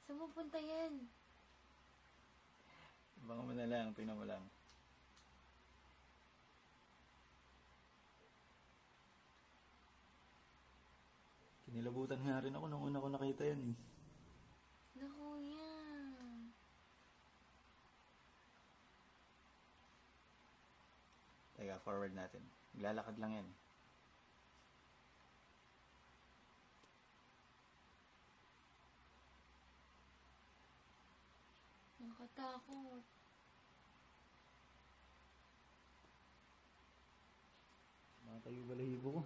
Saan mo punta yan? Baka mo na lang, tingnan mo lang. Kinilabutan nga rin ako nung una ko nakita yan eh. Naku yan. Teka, forward natin. Maglalakad lang yan. Nakatakot. Mga tayo balahibo ko.